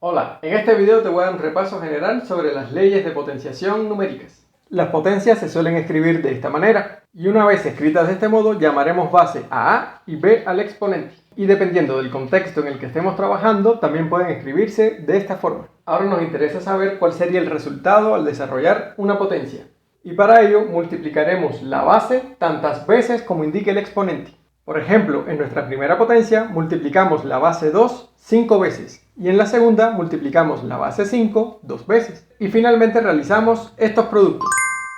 Hola, en este video te voy a dar un repaso general sobre las leyes de potenciación numéricas. Las potencias se suelen escribir de esta manera, y una vez escritas de este modo llamaremos base a A y B al exponente. Y dependiendo del contexto en el que estemos trabajando, también pueden escribirse de esta forma. Ahora nos interesa saber cuál sería el resultado al desarrollar una potencia. Y para ello multiplicaremos la base tantas veces como indique el exponente. Por ejemplo, en nuestra primera potencia multiplicamos la base 2 5 veces y en la segunda multiplicamos la base 5 2 veces. Y finalmente realizamos estos productos.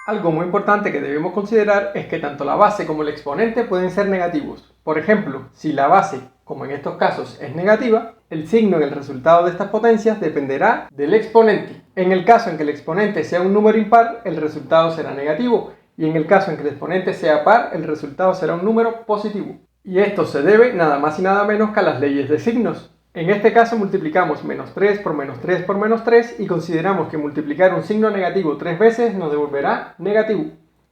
Algo muy importante que debemos considerar es que tanto la base como el exponente pueden ser negativos. Por ejemplo, si la base, como en estos casos, es negativa, el signo en el resultado de estas potencias dependerá del exponente. En el caso en que el exponente sea un número impar, el resultado será negativo. Y en el caso en que el exponente sea par, el resultado será un número positivo. Y esto se debe nada más y nada menos que a las leyes de signos. En este caso multiplicamos menos 3 por menos 3 por menos 3 y consideramos que multiplicar un signo negativo 3 veces nos devolverá negativo.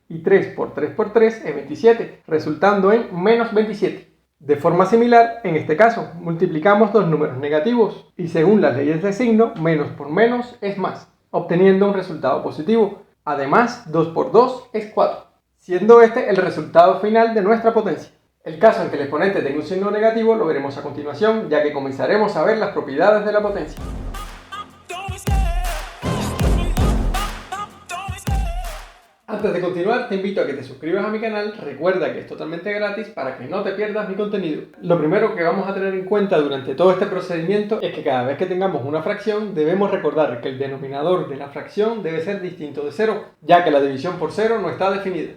Y 3 por 3 por 3 es 27, resultando en menos 27. De forma similar, en este caso, multiplicamos dos números negativos y según las leyes de signo, menos por menos es más, obteniendo un resultado positivo. Además, 2 por 2 es 4, siendo este el resultado final de nuestra potencia. El caso en que el exponente tenga un signo negativo lo veremos a continuación, ya que comenzaremos a ver las propiedades de la potencia. Antes de continuar, te invito a que te suscribas a mi canal, recuerda que es totalmente gratis para que no te pierdas mi contenido. Lo primero que vamos a tener en cuenta durante todo este procedimiento es que cada vez que tengamos una fracción debemos recordar que el denominador de la fracción debe ser distinto de 0, ya que la división por 0 no está definida.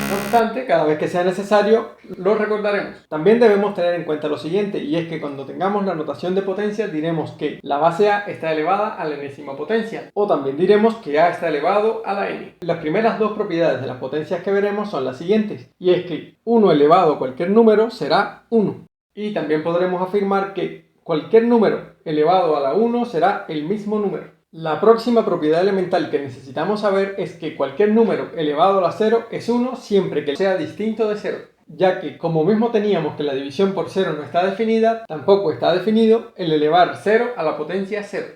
No obstante, cada vez que sea necesario, lo recordaremos. También debemos tener en cuenta lo siguiente, y es que cuando tengamos la notación de potencia diremos que la base A está elevada a la enésima potencia, o también diremos que A está elevado a la n. Las primeras dos propiedades de las potencias que veremos son las siguientes, y es que 1 elevado a cualquier número será 1. Y también podremos afirmar que cualquier número elevado a la 1 será el mismo número. La próxima propiedad elemental que necesitamos saber es que cualquier número elevado a la 0 es 1 siempre que sea distinto de 0, ya que como mismo teníamos que la división por 0 no está definida, tampoco está definido el elevar 0 a la potencia 0.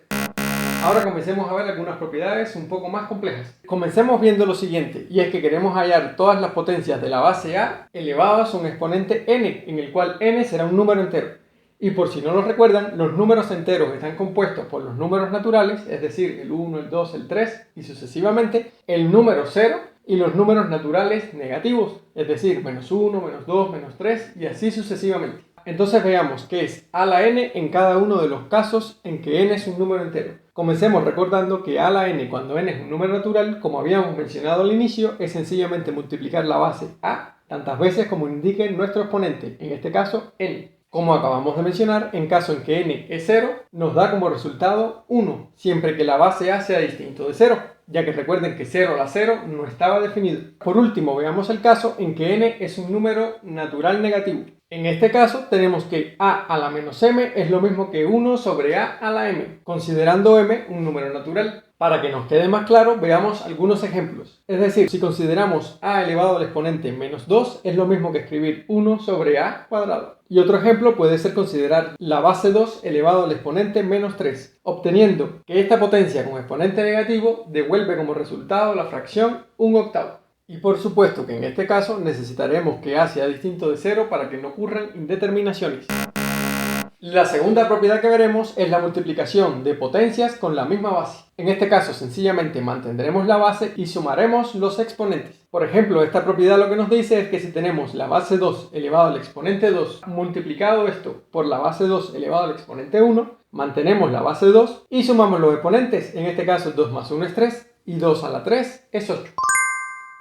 Ahora comencemos a ver algunas propiedades un poco más complejas. Comencemos viendo lo siguiente, y es que queremos hallar todas las potencias de la base A elevadas a un exponente n, en el cual n será un número entero. Y por si no lo recuerdan, los números enteros están compuestos por los números naturales, es decir, el 1, el 2, el 3 y sucesivamente, el número 0 y los números naturales negativos, es decir, menos 1, menos 2, menos 3 y así sucesivamente. Entonces veamos qué es a la n en cada uno de los casos en que n es un número entero. Comencemos recordando que a la n cuando n es un número natural, como habíamos mencionado al inicio, es sencillamente multiplicar la base a tantas veces como indique nuestro exponente, en este caso n. Como acabamos de mencionar, en caso en que n es 0, nos da como resultado 1, siempre que la base a sea distinto de 0, ya que recuerden que 0 a la 0 no estaba definido. Por último, veamos el caso en que n es un número natural negativo. En este caso tenemos que a la menos m es lo mismo que 1 sobre a la m, considerando m un número natural. Para que nos quede más claro, veamos algunos ejemplos. Es decir, si consideramos a elevado al exponente menos 2, es lo mismo que escribir 1 sobre a cuadrado. Y otro ejemplo puede ser considerar la base 2 elevado al exponente menos 3, obteniendo que esta potencia con exponente negativo devuelve como resultado la fracción 1/8. Y por supuesto que en este caso necesitaremos que a sea distinto de 0 para que no ocurran indeterminaciones. La segunda propiedad que veremos es la multiplicación de potencias con la misma base. En este caso sencillamente mantendremos la base y sumaremos los exponentes. Por ejemplo, esta propiedad lo que nos dice es que si tenemos la base 2 elevado al exponente 2 multiplicado esto por la base 2 elevado al exponente 1, mantenemos la base 2 y sumamos los exponentes. En este caso 2 más 1 es 3 y 2 a la 3 es 8.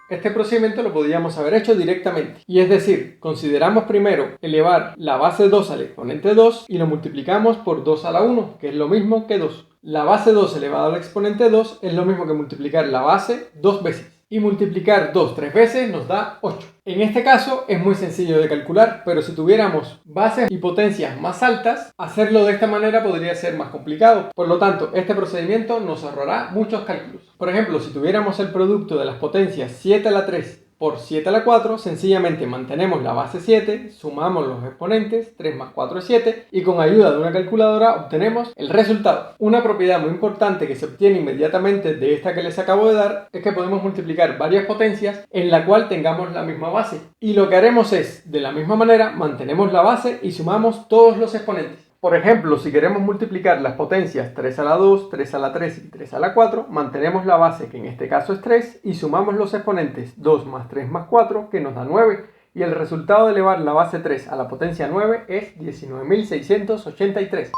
Este procedimiento lo podríamos haber hecho directamente, y es decir, consideramos primero elevar la base 2 al exponente 2 y lo multiplicamos por 2 a la 1, que es lo mismo que 2. La base 2 elevado al exponente 2 es lo mismo que multiplicar la base 2 veces, y multiplicar 2 3 veces nos da 8. En este caso es muy sencillo de calcular, pero si tuviéramos bases y potencias más altas, hacerlo de esta manera podría ser más complicado. Por lo tanto, este procedimiento nos ahorrará muchos cálculos. Por ejemplo, si tuviéramos el producto de las potencias 7 a la 3 por 7 a la 4, sencillamente mantenemos la base 7, sumamos los exponentes, 3 más 4 es 7, y con ayuda de una calculadora obtenemos el resultado. Una propiedad muy importante que se obtiene inmediatamente de esta que les acabo de dar es que podemos multiplicar varias potencias en la cual tengamos la misma base. Y lo que haremos es, de la misma manera, mantenemos la base y sumamos todos los exponentes. Por ejemplo, si queremos multiplicar las potencias 3 a la 2, 3 a la 3 y 3 a la 4, mantenemos la base, que en este caso es 3, y sumamos los exponentes 2 más 3 más 4, que nos da 9, y el resultado de elevar la base 3 a la potencia 9 es 19.683.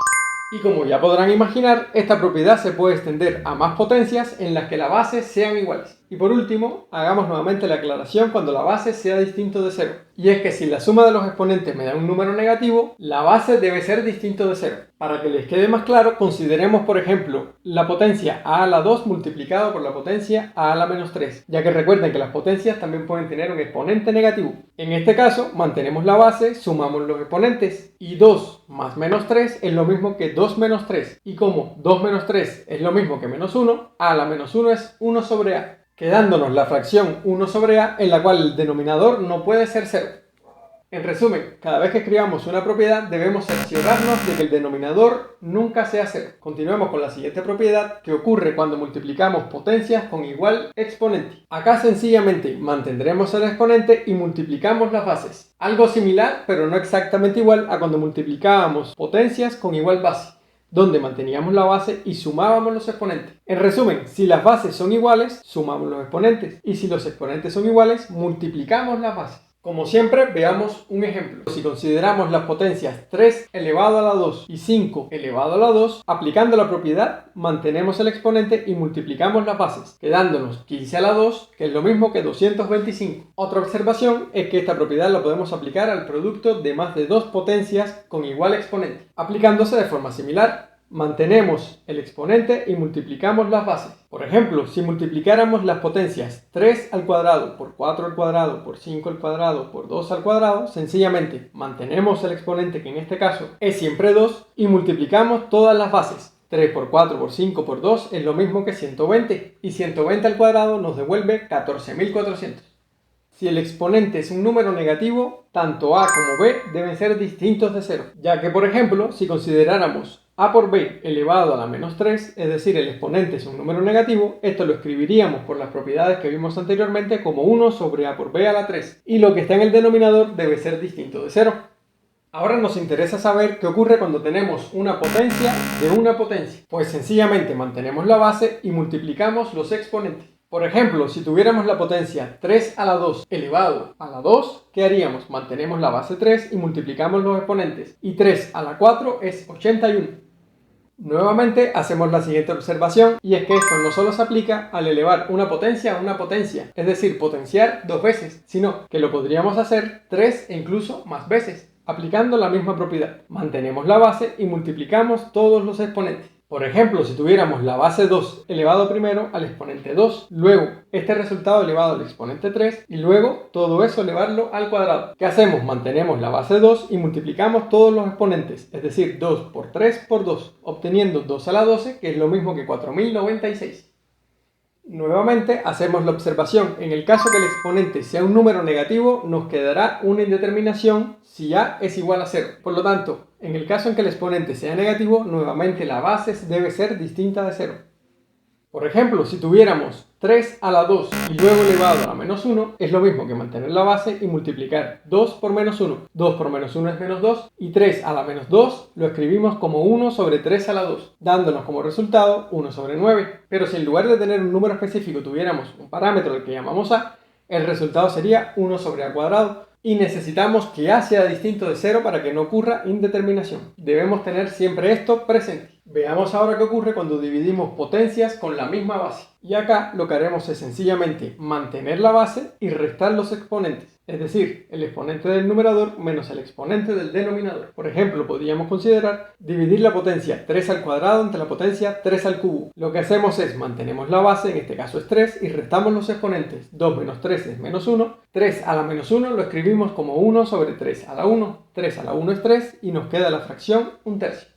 Y como ya podrán imaginar, esta propiedad se puede extender a más potencias en las que la base sean iguales. Y por último, hagamos nuevamente la aclaración cuando la base sea distinto de 0. Y es que si la suma de los exponentes me da un número negativo, la base debe ser distinto de 0. Para que les quede más claro, consideremos por ejemplo la potencia a la 2 multiplicado por la potencia a la menos 3, ya que recuerden que las potencias también pueden tener un exponente negativo. En este caso, mantenemos la base, sumamos los exponentes, y 2 más menos 3 es lo mismo que 2 menos 3. Y como 2 menos 3 es lo mismo que menos 1, a la menos 1 es 1 sobre a, quedándonos la fracción 1 sobre a en la cual el denominador no puede ser 0. En resumen, cada vez que escribamos una propiedad debemos cerciorarnos de que el denominador nunca sea 0. Continuemos con la siguiente propiedad que ocurre cuando multiplicamos potencias con igual exponente. Acá sencillamente mantendremos el exponente y multiplicamos las bases. Algo similar, pero no exactamente igual a cuando multiplicábamos potencias con igual base, donde manteníamos la base y sumábamos los exponentes. En resumen, si las bases son iguales, sumamos los exponentes, y si los exponentes son iguales, multiplicamos las bases. Como siempre, veamos un ejemplo. Si consideramos las potencias 3 elevado a la 2 y 5 elevado a la 2, aplicando la propiedad, mantenemos el exponente y multiplicamos las bases, quedándonos 15 a la 2, que es lo mismo que 225. Otra observación es que esta propiedad la podemos aplicar al producto de más de dos potencias con igual exponente, aplicándose de forma similar. Mantenemos el exponente y multiplicamos las bases. Por ejemplo, si multiplicáramos las potencias 3 al cuadrado por 4 al cuadrado por 5 al cuadrado por 2 al cuadrado, sencillamente mantenemos el exponente, que en este caso es siempre 2, y multiplicamos todas las bases. 3 por 4 por 5 por 2 es lo mismo que 120, y 120 al cuadrado nos devuelve 14.400. Si el exponente es un número negativo, tanto a como b deben ser distintos de 0, ya que por ejemplo, si consideráramos a por b elevado a la menos 3, es decir, el exponente es un número negativo, esto lo escribiríamos por las propiedades que vimos anteriormente como 1 sobre a por b a la 3, y lo que está en el denominador debe ser distinto de 0. Ahora nos interesa saber qué ocurre cuando tenemos una potencia de una potencia. Pues sencillamente mantenemos la base y multiplicamos los exponentes. Por ejemplo, si tuviéramos la potencia 3 a la 2 elevado a la 2, ¿qué haríamos? Mantenemos la base 3 y multiplicamos los exponentes. Y 3 a la 4 es 81. Nuevamente hacemos la siguiente observación, y es que esto no solo se aplica al elevar una potencia a una potencia, es decir, potenciar dos veces, sino que lo podríamos hacer 3 e incluso más veces, aplicando la misma propiedad. Mantenemos la base y multiplicamos todos los exponentes. Por ejemplo, si tuviéramos la base 2 elevado primero al exponente 2, luego este resultado elevado al exponente 3 y luego todo eso elevarlo al cuadrado. ¿Qué hacemos? Mantenemos la base 2 y multiplicamos todos los exponentes, es decir, 2 por 3 por 2, obteniendo 2 a la 12, que es lo mismo que 4096. Nuevamente hacemos la observación, en el caso que el exponente sea un número negativo, nos quedará una indeterminación si a es igual a 0. Por lo tanto, en el caso en que el exponente sea negativo, nuevamente la base debe ser distinta de 0. Por ejemplo, si tuviéramos 3 a la 2 y luego elevado a la menos 1, es lo mismo que mantener la base y multiplicar 2 por menos 1. 2 por menos 1 es menos 2, y 3 a la menos 2 lo escribimos como 1 sobre 3 a la 2, dándonos como resultado 1 sobre 9. Pero si en lugar de tener un número específico tuviéramos un parámetro al que llamamos a, el resultado sería 1 sobre a cuadrado. Y necesitamos que a sea distinto de 0 para que no ocurra indeterminación. Debemos tener siempre esto presente. Veamos ahora qué ocurre cuando dividimos potencias con la misma base. Y acá lo que haremos es sencillamente mantener la base y restar los exponentes. Es decir, el exponente del numerador menos el exponente del denominador. Por ejemplo, podríamos considerar dividir la potencia 3 al cuadrado entre la potencia 3 al cubo. Lo que hacemos es mantenemos la base, en este caso es 3, y restamos los exponentes. 2 menos 3 es menos 1. 3 a la menos 1 lo escribimos como 1 sobre 3 a la 1. 3 a la 1 es 3 y nos queda la fracción 1/3.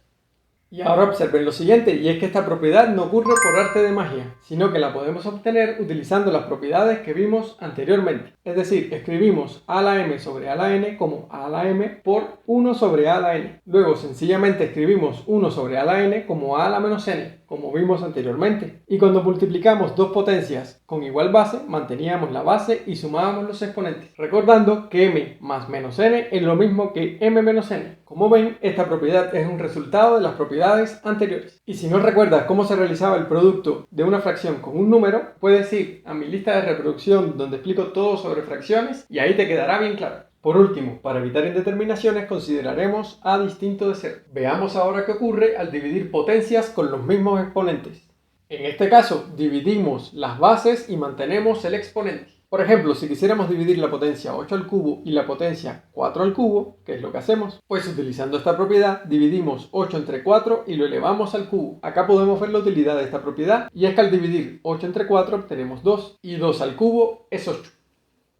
Y ahora observen lo siguiente, y es que esta propiedad no ocurre por arte de magia, sino que la podemos obtener utilizando las propiedades que vimos anteriormente. Es decir, escribimos a a la m sobre a a la n como a la m por 1 sobre a la n. Luego sencillamente escribimos 1 sobre a la n como a la menos n, como vimos anteriormente. Y cuando multiplicamos dos potencias con igual base, manteníamos la base y sumábamos los exponentes. Recordando que m más menos n es lo mismo que m menos n. Como ven, esta propiedad es un resultado de las propiedades anteriores. Y si no recuerdas cómo se realizaba el producto de una fracción con un número, puedes ir a mi lista de reproducción donde explico todo sobre fracciones y ahí te quedará bien claro. Por último, para evitar indeterminaciones, consideraremos a distinto de 0. Veamos ahora qué ocurre al dividir potencias con los mismos exponentes. En este caso, dividimos las bases y mantenemos el exponente. Por ejemplo, si quisiéramos dividir la potencia 8 al cubo y la potencia 4 al cubo, ¿qué es lo que hacemos? Pues utilizando esta propiedad, dividimos 8 entre 4 y lo elevamos al cubo. Acá podemos ver la utilidad de esta propiedad, y es que al dividir 8 entre 4 obtenemos 2, y 2 al cubo es 8.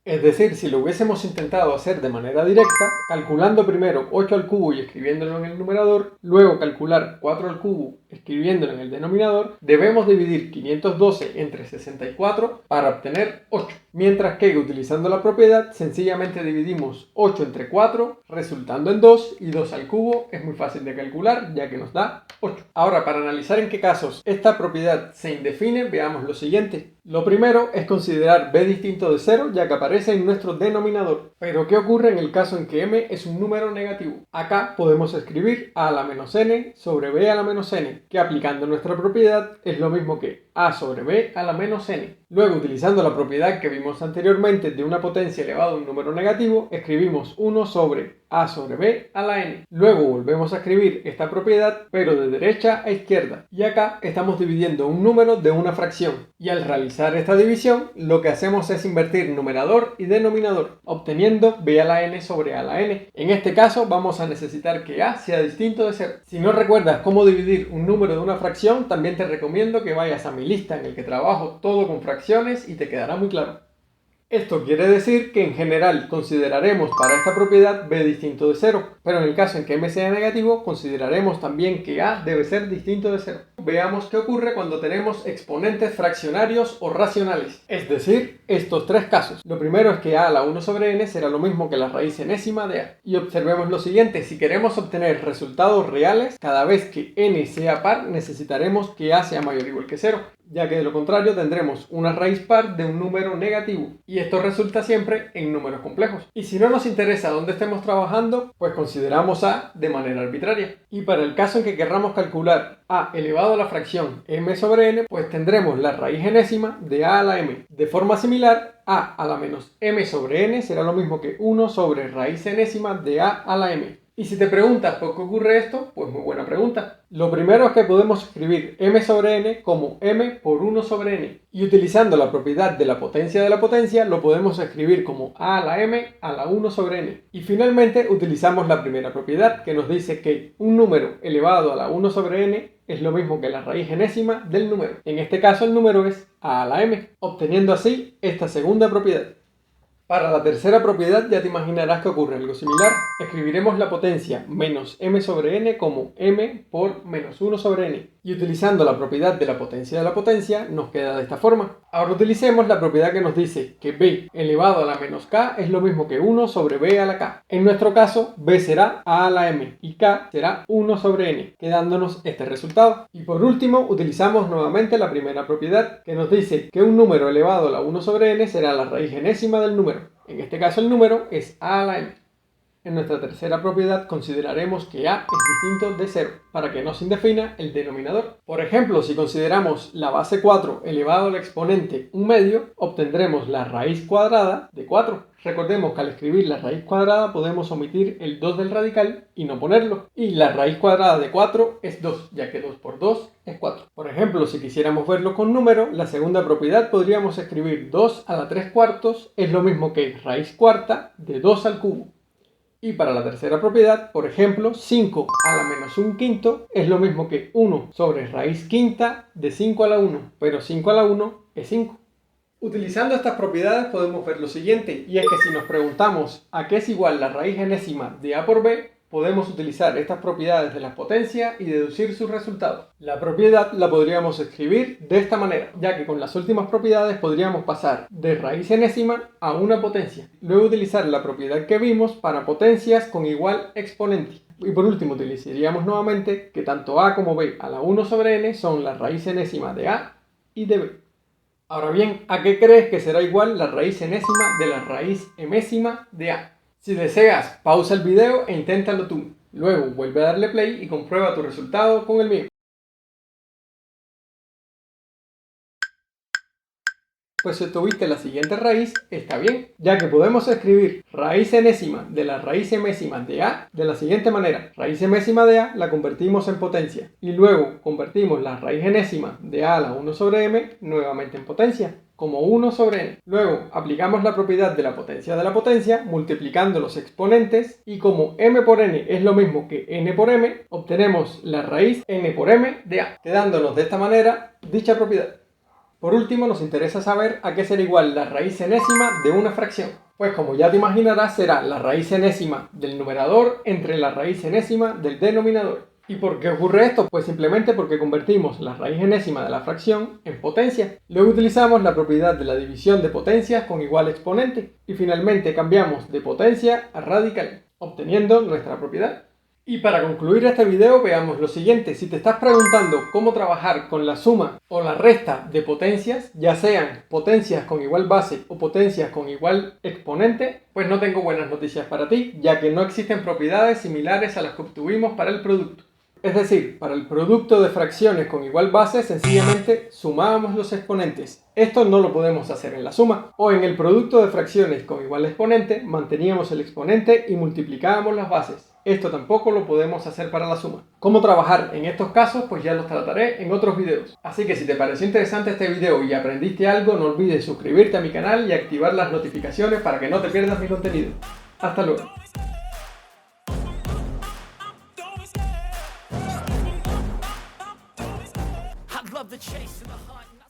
Es decir, si lo hubiésemos intentado hacer de manera directa, calculando primero 8 al cubo y escribiéndolo en el numerador, luego calcular 4 al cubo escribiéndolo en el denominador, debemos dividir 512 entre 64 para obtener 8. Mientras que utilizando la propiedad, sencillamente dividimos 8 entre 4, resultando en 2, y 2 al cubo es muy fácil de calcular, ya que nos da 8. Ahora, para analizar en qué casos esta propiedad se indefine, veamos lo siguiente. Lo primero es considerar b distinto de 0, ya que aparece en nuestro denominador. Pero ¿qué ocurre en el caso en que m es un número negativo? Acá podemos escribir a la menos n sobre b a la menos n, que aplicando nuestra propiedad es lo mismo que a sobre b a la menos n. Luego, utilizando la propiedad que vimos anteriormente de una potencia elevada a un número negativo, escribimos 1 sobre a sobre b a la n. Luego volvemos a escribir esta propiedad, pero de derecha a izquierda. Y acá estamos dividiendo un número de una fracción. Y al realizar esta división, lo que hacemos es invertir numerador y denominador, obteniendo b a la n sobre a la n. En este caso, vamos a necesitar que a sea distinto de 0. Si no recuerdas cómo dividir un número de una fracción, también te recomiendo que vayas a mi lista en el que trabajo todo con fracciones y te quedará muy claro. Esto quiere decir que en general consideraremos para esta propiedad b distinto de 0, pero en el caso en que m sea negativo, consideraremos también que a debe ser distinto de 0. Veamos qué ocurre cuando tenemos exponentes fraccionarios o racionales, es decir, estos tres casos. Lo primero es que a la 1 sobre n será lo mismo que la raíz enésima de a. Y observemos lo siguiente, si queremos obtener resultados reales, cada vez que n sea par, necesitaremos que a sea mayor o igual que 0. Ya que de lo contrario tendremos una raíz par de un número negativo, y esto resulta siempre en números complejos. Y si no nos interesa dónde estemos trabajando, pues consideramos a de manera arbitraria. Y para el caso en que querramos calcular a elevado a la fracción m sobre n, pues tendremos la raíz enésima de a la m. De forma similar, a la menos m sobre n será lo mismo que 1 sobre raíz enésima de a la m. Y si te preguntas por qué ocurre esto, pues muy buena pregunta. Lo primero es que podemos escribir m sobre n como m por 1 sobre n. Y utilizando la propiedad de la potencia, lo podemos escribir como a la m a la 1 sobre n. Y finalmente utilizamos la primera propiedad que nos dice que un número elevado a la 1 sobre n es lo mismo que la raíz enésima del número. En este caso el número es a la m, obteniendo así esta segunda propiedad. Para la tercera propiedad ya te imaginarás que ocurre algo similar. Escribiremos la potencia menos m sobre n como m por menos 1 sobre n. Y utilizando la propiedad de la potencia nos queda de esta forma. Ahora utilicemos la propiedad que nos dice que b elevado a la menos k es lo mismo que 1 sobre b a la k. En nuestro caso, b será a la m y k será 1 sobre n, quedándonos este resultado. Y por último, utilizamos nuevamente la primera propiedad que nos dice que un número elevado a la 1 sobre n será la raíz enésima del número. En este caso el número es a la m. En nuestra tercera propiedad consideraremos que a es distinto de 0, para que no se indefina el denominador. Por ejemplo, si consideramos la base 4 elevado al exponente 1 medio, obtendremos la raíz cuadrada de 4. Recordemos que al escribir la raíz cuadrada podemos omitir el 2 del radical y no ponerlo. Y la raíz cuadrada de 4 es 2, ya que 2 por 2 es 4. Por ejemplo, si quisiéramos verlo con número, la segunda propiedad podríamos escribir 2 a la 3 cuartos es lo mismo que raíz cuarta de 2 al cubo. Y para la tercera propiedad, por ejemplo, 5 a la menos 1 quinto es lo mismo que 1 sobre raíz quinta de 5 a la 1, pero 5 a la 1 es 5. Utilizando estas propiedades podemos ver lo siguiente, y es que si nos preguntamos a qué es igual la raíz enésima de a por b, podemos utilizar estas propiedades de la potencia y deducir sus resultados. La propiedad la podríamos escribir de esta manera, ya que con las últimas propiedades podríamos pasar de raíz enésima a una potencia. Luego utilizar la propiedad que vimos para potencias con igual exponente. Y por último utilizaríamos nuevamente que tanto a como b a la 1 sobre n son la raíz enésima de a y de b. Ahora bien, ¿a qué crees que será igual la raíz enésima de la raíz emésima de a? Si deseas, pausa el video e inténtalo tú. Luego vuelve a darle play y comprueba tu resultado con el mío. Pues si obtuviste la siguiente raíz, está bien, ya que podemos escribir raíz enésima de la raíz emésima de a de la siguiente manera. Raíz emésima de a la convertimos en potencia y luego convertimos la raíz enésima de a la 1 sobre m nuevamente en potencia, como 1 sobre n. Luego aplicamos la propiedad de la potencia multiplicando los exponentes y como m por n es lo mismo que n por m, obtenemos la raíz n por m de a, quedándonos de esta manera dicha propiedad. Por último, nos interesa saber a qué será igual la raíz enésima de una fracción. Pues como ya te imaginarás, será la raíz enésima del numerador entre la raíz enésima del denominador. ¿Y por qué ocurre esto? Pues simplemente porque convertimos la raíz enésima de la fracción en potencia. Luego utilizamos la propiedad de la división de potencias con igual exponente. Y finalmente cambiamos de potencia a radical, obteniendo nuestra propiedad. Y para concluir este video veamos lo siguiente. Si te estás preguntando cómo trabajar con la suma o la resta de potencias, ya sean potencias con igual base o potencias con igual exponente, pues no tengo buenas noticias para ti, ya que no existen propiedades similares a las que obtuvimos para el producto. Es decir, para el producto de fracciones con igual base, sencillamente sumábamos los exponentes. Esto no lo podemos hacer en la suma. O en el producto de fracciones con igual exponente, manteníamos el exponente y multiplicábamos las bases. Esto tampoco lo podemos hacer para la suma. ¿Cómo trabajar en estos casos? Pues ya los trataré en otros videos. Así que si te pareció interesante este video y aprendiste algo, no olvides suscribirte a mi canal y activar las notificaciones para que no te pierdas mi contenido. Hasta luego. Love the chase and the hunt.